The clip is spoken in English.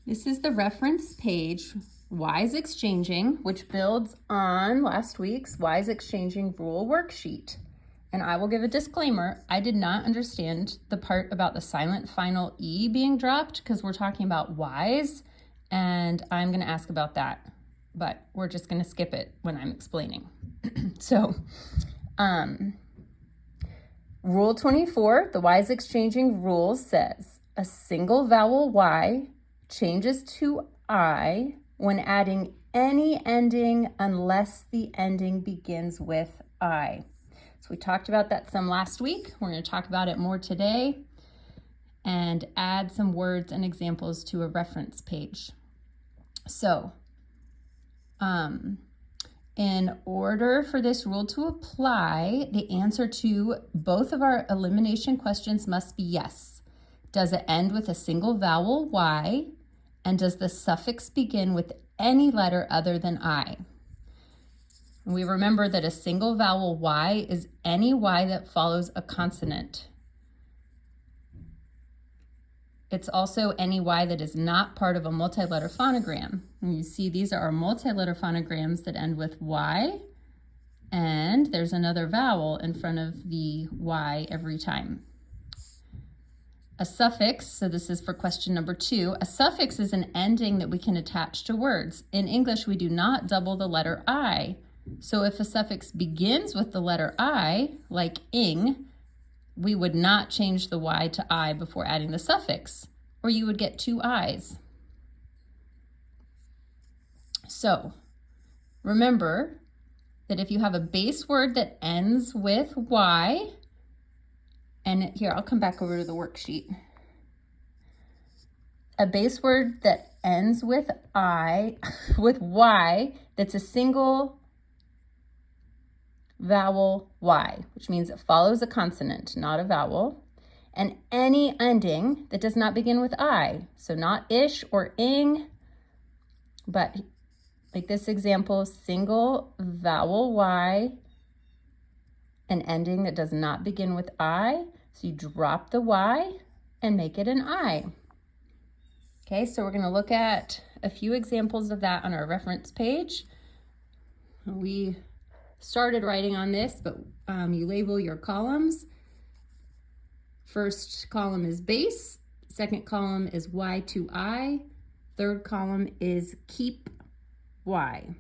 This is the reference page, WISE Exchanging, which builds on last week's WISE Exchanging rule worksheet. And I will give a disclaimer, I did not understand the part about the silent final E being dropped because we're talking about WISE, and I'm gonna ask about that, but we're just gonna skip it when I'm explaining. So, Rule 24, the WISE Exchanging rule says, a single vowel Y changes to I when adding any ending unless the ending begins with I. So we talked about that some last week. We're going to talk about it more today and add some words and examples to a reference page. So, in order for this rule to apply, the answer to both of our elimination questions must be yes. Does it end with a single vowel Y? And does the suffix begin with any letter other than I? We remember that a single vowel Y is any Y that follows a consonant. It's also any Y that is not part of a multi-letter phonogram. And you see these are our multi-letter phonograms that end with Y, and there's another vowel in front of the Y every time. A suffix, so this is for question number 2, a suffix is an ending that we can attach to words. In English, we do not double the letter I. So if a suffix begins with the letter I, like ing, we would not change the Y to I before adding the suffix, or you would get 2 I's. So remember that if you have a base word that ends with Y, and here, I'll come back over to the worksheet. A base word that ends with with Y, that's a single vowel Y, which means it follows a consonant, not a vowel. And any ending that does not begin with I, so not ish or ing, but like this example, single vowel Y, an ending that does not begin with I. So you drop the Y and make it an I. Okay, so we're going to look at a few examples of that on our reference page. We started writing on this, but you label your columns. First column is base, second column is Y to I, third column is keep Y.